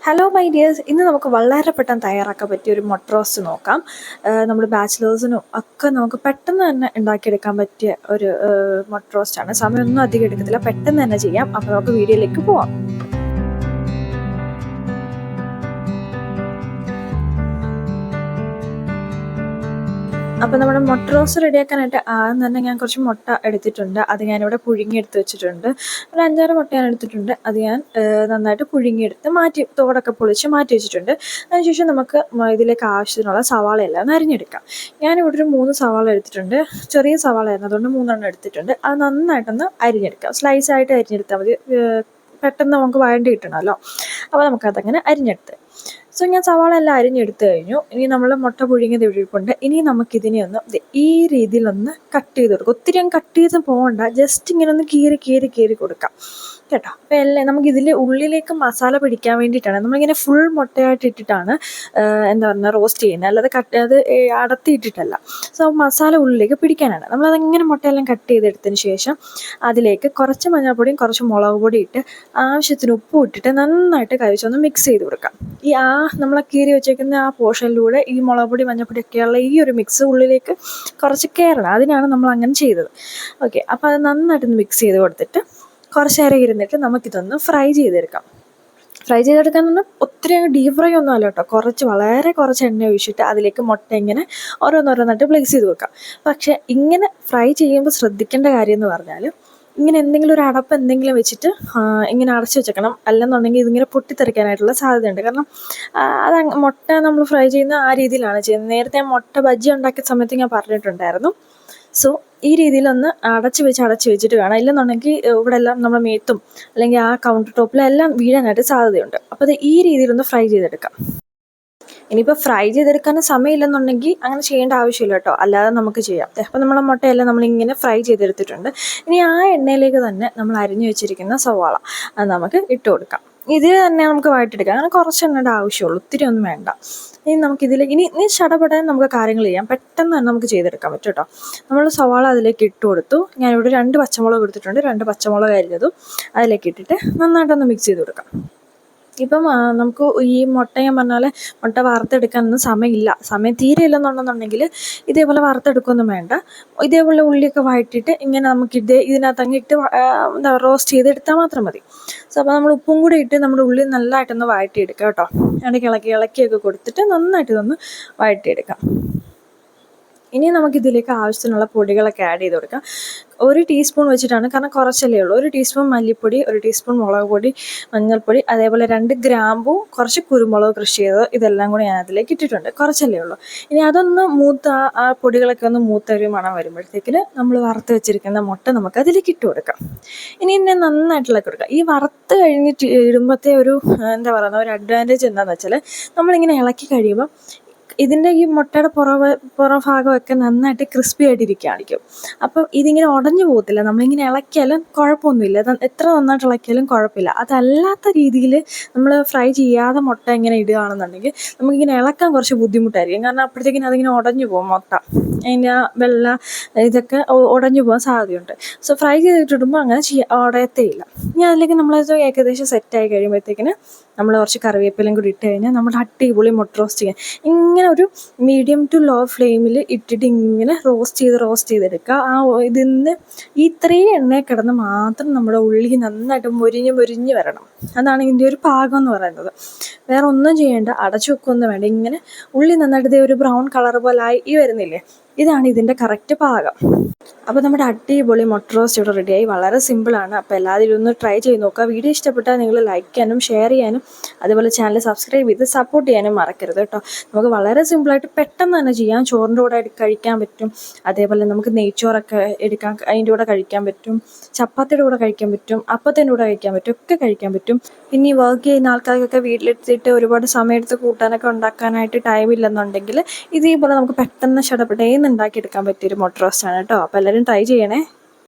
Hello my dears, ഇന്ന് നമുക്ക് വളരെ പെട്ടെന്ന് തയ്യാറാക്കാൻ പറ്റിയ ഒരു മുട്ട റോസ്റ്റ് നോക്കാം. നമ്മൾ ബാച്ചിലേഴ്സിനും ഒക്കെ നമുക്ക് പെട്ടെന്ന് തന്നെ ഉണ്ടാക്കിയെടുക്കാൻ പറ്റിയ ഒരു മുട്ട റോസ്റ്റാണ്. സമയമൊന്നും അധികം എടുക്കത്തില്ല, പെട്ടെന്ന് തന്നെ ചെയ്യാം. അപ്പോൾ നമുക്ക് വീഡിയോയിലേക്ക് പോവാം. അപ്പോൾ നമ്മുടെ മുട്ട റോസ്റ്റ് റെഡിയാക്കാനായിട്ട് ആദ്യം തന്നെ ഞാൻ കുറച്ച് മുട്ട എടുത്തിട്ടുണ്ട്. അത് ഞാനിവിടെ പുഴുങ്ങിയെടുത്ത് വെച്ചിട്ടുണ്ട്. ഒരു 5-6 മുട്ട ഞാൻ എടുത്തിട്ടുണ്ട്. അത് ഞാൻ നന്നായിട്ട് പുഴുങ്ങിയെടുത്ത് തോടൊക്കെ പൊളിച്ച് മാറ്റി വെച്ചിട്ടുണ്ട്. അതിനുശേഷം നമുക്ക് ഇതിലേക്ക് ആവശ്യത്തിനുള്ള സവാളയെല്ലാം അരിഞ്ഞെടുക്കാം. ഞാനിവിടെ ഒരു 3 സവാള എടുത്തിട്ടുണ്ട്. ചെറിയ സവാളയായിരുന്നു, അതുകൊണ്ട് 3 എടുത്തിട്ടുണ്ട്. അത് നന്നായിട്ടൊന്ന് അരിഞ്ഞെടുക്കാം. സ്ലൈസായിട്ട് അരിഞ്ഞെടുത്താൽ മതി, പെട്ടെന്ന് നമുക്ക് വഴണ്ടി കിട്ടണമല്ലോ. അപ്പോൾ നമുക്കതങ്ങനെ അരിഞ്ഞെടുത്ത് ഞാൻ സവാള എല്ലാം അരിഞ്ഞെടുത്ത് കഴിഞ്ഞു. ഇനി നമ്മൾ മുട്ട പുഴുങ്ങിയത് ഇരിപ്പുണ്ട്. ഇനി നമുക്കിതിനെ ഒന്ന് ഈ രീതിയിലൊന്ന് കട്ട് ചെയ്ത് കൊടുക്കാം. ഒത്തിരി അങ്ങ് കട്ട് ചെയ്ത് പോകണ്ട, ജസ്റ്റ് ഇങ്ങനെ ഒന്ന് കീറി കൊടുക്കാം കേട്ടോ. അപ്പോൾ എല്ലാം നമുക്കിതിൽ ഉള്ളിലേക്ക് മസാല പിടിക്കാൻ വേണ്ടിയിട്ടാണ് നമ്മളിങ്ങനെ ഫുൾ മുട്ടയായിട്ട് ഇട്ടിട്ടാണ് റോസ്റ്റ് ചെയ്യുന്നത്, അല്ലാതെ അത് അടത്തിയിട്ടിട്ടല്ല. സോ മസാല ഉള്ളിലേക്ക് പിടിക്കാനാണ്. നമ്മളതങ്ങനെ മുട്ടയെല്ലാം കട്ട് ചെയ്തെടുത്തതിന് ശേഷം അതിലേക്ക് കുറച്ച് മഞ്ഞൾപ്പൊടിയും കുറച്ച് മുളക് പൊടി ഇട്ട് ആവശ്യത്തിന് ഉപ്പും ഇട്ടിട്ട് നന്നായിട്ട് കഴിച്ചൊന്ന് മിക്സ് ചെയ്ത് കൊടുക്കാം. നമ്മളെ കീറി വെച്ചേക്കുന്ന ആ പോർഷനിലൂടെ ഈ മുളക് പൊടി മഞ്ഞൾപ്പൊടിയൊക്കെയുള്ള ഈ ഒരു മിക്സ് ഉള്ളിലേക്ക് കുറച്ച് കയറണം. അതിനാണ് നമ്മൾ അങ്ങനെ ചെയ്തത്. ഓക്കെ, അപ്പോൾ അത് നന്നായിട്ടൊന്ന് മിക്സ് ചെയ്ത് കൊടുത്തിട്ട് കുറച്ച് നേരം ഇരുന്നിട്ട് നമുക്കിതൊന്ന് ഫ്രൈ ചെയ്തെടുക്കാം. ഫ്രൈ ചെയ്തെടുക്കാൻ ഒത്തിരി ഡീപ് ഫ്രൈ ഒന്നും അല്ല കേട്ടോ. വളരെ കുറച്ച് എണ്ണ ഒഴിച്ചിട്ട് അതിലേക്ക് മുട്ട ഇങ്ങനെ ഓരോന്നോരോന്നായിട്ട് പ്ലേസ് ചെയ്ത് വെക്കാം. പക്ഷേ ഇങ്ങനെ ഫ്രൈ ചെയ്യുമ്പോൾ ശ്രദ്ധിക്കേണ്ട കാര്യം എന്ന് പറഞ്ഞാൽ, ഇങ്ങനെ എന്തെങ്കിലും ഒരു അടപ്പ് എന്തെങ്കിലും വെച്ചിട്ട് ഇങ്ങനെ അടച്ചു വെച്ചേക്കണം. അല്ലെന്നുണ്ടെങ്കിൽ ഇതിങ്ങനെ പൊട്ടിത്തെറിക്കാനായിട്ടുള്ള സാധ്യതയുണ്ട്. കാരണം അത് മുട്ട നമ്മൾ ഫ്രൈ ചെയ്യുന്ന ആ രീതിയിലാണ് ചെയ്യുന്നത്. നേരത്തെ മുട്ട ബജ്ജി ഉണ്ടാക്കിയ സമയത്ത് ഞാൻ പറഞ്ഞിട്ടുണ്ടായിരുന്നു. സോ ഈ രീതിയിലൊന്ന് അടച്ച് വെച്ചിട്ട് കാണാം. ഇല്ലെന്നുണ്ടെങ്കിൽ ഇവിടെ എല്ലാം നമ്മൾ മേത്തും അല്ലെങ്കിൽ ആ കൗണ്ടർ ടോപ്പിലെല്ലാം വീഴാനായിട്ട് സാധ്യതയുണ്ട്. അപ്പോൾ അത് ഈ രീതിയിലൊന്ന് ഫ്രൈ ചെയ്തെടുക്കാം. ഇനിയിപ്പോൾ ഫ്രൈ ചെയ്തെടുക്കാൻ സമയമില്ലെന്നുണ്ടെങ്കിൽ അങ്ങനെ ചെയ്യേണ്ട ആവശ്യമില്ല കേട്ടോ, അല്ലാതെ നമുക്ക് ചെയ്യാം. അപ്പോൾ നമ്മളെ മുട്ടയെല്ലാം നമ്മളിങ്ങനെ ഫ്രൈ ചെയ്തെടുത്തിട്ടുണ്ട്. ഇനി ആ എണ്ണയിലേക്ക് തന്നെ നമ്മൾ അരിഞ്ഞു വെച്ചിരിക്കുന്ന സവാള അത് നമുക്ക് ഇട്ട് കൊടുക്കാം. ഇത് തന്നെ നമുക്ക് വഴറ്റിയെടുക്കാം. അങ്ങനെ കുറച്ച് എണ്ണയുടെ ആവശ്യമുള്ളൂ, ഒത്തിരി ഒന്നും വേണ്ട. ഇനി നമുക്കിതിലേക്ക് ഇനി ചടപടാൻ നമുക്ക് കാര്യങ്ങൾ ചെയ്യാം. പെട്ടെന്ന് തന്നെ നമുക്ക് ചെയ്തെടുക്കാൻ പറ്റും കേട്ടോ. നമ്മൾ സവാള അതിലേക്ക് ഇട്ട് കൊടുത്തു. ഞാനിവിടെ 2 പച്ചമുളക് എടുത്തിട്ടുണ്ട്. 2 പച്ചമുളക് അരിഞ്ഞതും അതിലേക്ക് ഇട്ടിട്ട് നന്നായിട്ടൊന്ന് മിക്സ് ചെയ്ത് കൊടുക്കാം. ഇപ്പം നമുക്ക് ഈ മുട്ട ഞാൻ പറഞ്ഞ മുട്ട വറുത്തെടുക്കാനൊന്നും സമയം തീരെ ഇല്ലെന്നുണ്ടെന്നുണ്ടെങ്കിൽ ഇതേപോലെ വറുത്തെടുക്കൊന്നും വേണ്ട. ഇതേപോലെ ഉള്ളിയൊക്കെ വഴറ്റിയിട്ട് ഇങ്ങനെ നമുക്ക് ഇതിനകത്ത് അങ്ങ് ഇട്ട് റോസ്റ്റ് ചെയ്തെടുത്താൽ മാത്രം മതി. സോ അപ്പോൾ നമ്മൾ ഉപ്പും കൂടി ഇട്ട് നമ്മുടെ ഉള്ളി നല്ലതായിട്ടൊന്ന് വഴറ്റിയെടുക്കാം കേട്ടോ. ഇടയ്ക്ക് ഇളക്കിയൊക്കെ കൊടുത്തിട്ട് നന്നായിട്ട് ഇതൊന്ന് വഴറ്റിയെടുക്കാം. ഇനി നമുക്കിതിലേക്ക് ആവശ്യത്തിനുള്ള പൊടികളൊക്കെ ആഡ് ചെയ്ത് കൊടുക്കാം. 1 ടീസ്പൂൺ വെച്ചിട്ടാണ്, കാരണം കുറച്ചല്ലേ ഉള്ളൂ. 1 ടീസ്പൂൺ മല്ലിപ്പൊടി, 1 ടീസ്പൂൺ മുളക് പൊടി, മഞ്ഞൾപ്പൊടി, അതേപോലെ 2 ഗ്രാമ്പൂ, കുറച്ച് കുരുമുളക് കൃഷി ചെയ്തത്, ഇതെല്ലാം കൂടി ഞാൻ അതിലേക്ക് ഇട്ടിട്ടുണ്ട്. കുറച്ചല്ലേ ഉള്ളൂ. ഇനി അതൊന്ന് ആ പൊടികളൊക്കെ ഒന്ന് മൂത്തൊരു മണം വരുമ്പോഴത്തേക്കിന് നമ്മൾ വറുത്ത് വെച്ചിരിക്കുന്ന മുട്ട നമുക്ക് അതിലേക്ക് ഇട്ട് കൊടുക്കാം. ഇനി നന്നായിട്ട് ഇളക്കി കൊടുക്കാം. ഈ വറുത്ത് കഴിഞ്ഞിട്ട് ഇടുമ്പോഴത്തെ ഒരു ഒരു അഡ്വാൻറ്റേജ് എന്താണെന്ന് വെച്ചാൽ, നമ്മളിങ്ങനെ ഇളക്കി കഴിയുമ്പോൾ ഇതിൻ്റെ ഈ മുട്ടയുടെ പുറഭാഗമൊക്കെ നന്നായിട്ട് ക്രിസ്പി ആയിട്ടിരിക്കുകയായിരിക്കും. അപ്പം ഇതിങ്ങനെ ഉടഞ്ഞു പോകത്തില്ല. നമ്മളിങ്ങനെ ഇളക്കിയാലും കുഴപ്പമൊന്നുമില്ല, എത്ര നന്നായിട്ട് ഇളക്കിയാലും കുഴപ്പമില്ല. അതല്ലാത്ത രീതിയിൽ നമ്മൾ ഫ്രൈ ചെയ്യാതെ മുട്ട ഇങ്ങനെ ഇടുകയാണെന്നുണ്ടെങ്കിൽ നമുക്കിങ്ങനെ ഇളക്കാൻ കുറച്ച് ബുദ്ധിമുട്ടായിരിക്കും. കാരണം അപ്പോഴത്തേക്കിനും അതിങ്ങനെ ഉടഞ്ഞു പോകും മുട്ട. അതിൻ്റെ ആ ഇതൊക്കെ ഉടഞ്ഞു പോകാൻ സാധ്യതയുണ്ട്. സോ ഫ്രൈ ചെയ്തിട്ടിടുമ്പോൾ അങ്ങനെ ഉടയത്തേയില്ല. ഇനി അതിലേക്ക് നമ്മളത് ഏകദേശം സെറ്റായി കഴിയുമ്പോഴത്തേക്കിന് നമ്മൾ കുറച്ച് കറിവേപ്പിലയും കൂടി ഇട്ട് കഴിഞ്ഞാൽ നമ്മുടെ അടിപൊളി മുട്ട റോസ്റ്റ് ചെയ്യാൻ ഇങ്ങനെ ഒരു മീഡിയം ടു ലോ ഫ്ലെയിമിൽ ഇട്ടിട്ട് ഇങ്ങനെ റോസ്റ്റ് ചെയ്തെടുക്കുക. ഇതിൽ നിന്ന് ഇത്രയും എണ്ണയിൽ കിടന്ന് മാത്രം നമ്മുടെ ഉള്ളി നന്നായിട്ട് മൊരിഞ്ഞ് വരണം. അതാണ് ഇതിൻ്റെ ഒരു പാകം എന്ന് പറയുന്നത്. വേറെ ഒന്നും ചെയ്യേണ്ട, അടച്ചു വെക്കൊന്നും വേണ്ട. ഇങ്ങനെ ഉള്ളി നന്നായിട്ട് ഒരു ബ്രൗൺ കളർ പോലെ ആയി വരുന്നില്ലേ, ഇതാണ് ഇതിൻ്റെ കറക്റ്റ് പാകം. അപ്പോൾ നമ്മുടെ അടിപൊളി മുട്ട റോസ്റ്റ് ഇവിടെ റെഡിയായി. വളരെ സിമ്പിളാണ്. അപ്പോൾ എല്ലാവരും ഒന്ന് ട്രൈ ചെയ്ത് നോക്കുക. വീഡിയോ ഇഷ്ടപ്പെട്ടാൽ നിങ്ങൾ ലൈക്ക് ചെയ്യാനും ഷെയർ ചെയ്യാനും അതുപോലെ ചാനൽ സബ്സ്ക്രൈബ് ചെയ്ത് സപ്പോർട്ട് ചെയ്യാനും മറക്കരുത് കേട്ടോ. നമുക്ക് വളരെ സിമ്പിളായിട്ട് പെട്ടെന്ന് തന്നെ ചെയ്യാം. ചോറിൻ്റെ കൂടെ കഴിക്കാൻ പറ്റും. അതേപോലെ നമുക്ക് നെയ്ച്ചോറൊക്കെ അതിൻ്റെ കൂടെ കഴിക്കാൻ പറ്റും. ചപ്പാത്തിയുടെ കൂടെ കഴിക്കാൻ പറ്റും. അപ്പത്തിൻ്റെ കൂടെ കഴിക്കാൻ പറ്റും. ഒക്കെ കഴിക്കാൻ പറ്റും. പിന്നെ ഈ വർക്ക് ചെയ്യുന്ന ആൾക്കാർക്കൊക്കെ വീട്ടിലെത്തിയിട്ട് ഒരുപാട് സമയമെടുത്ത് കൂട്ടാനൊക്കെ ഉണ്ടാക്കാനായിട്ട് ടൈമില്ലെന്നുണ്ടെങ്കിൽ ഇതേപോലെ നമുക്ക് പെട്ടെന്ന് ഉണ്ടാക്കിയെടുക്കാൻ പറ്റിയൊരു മുട്ട റോസ്റ്റാണ് കേട്ടോ. അപ്പോൾ എല്ലാവരും ട്രൈ ചെയ്യണേ.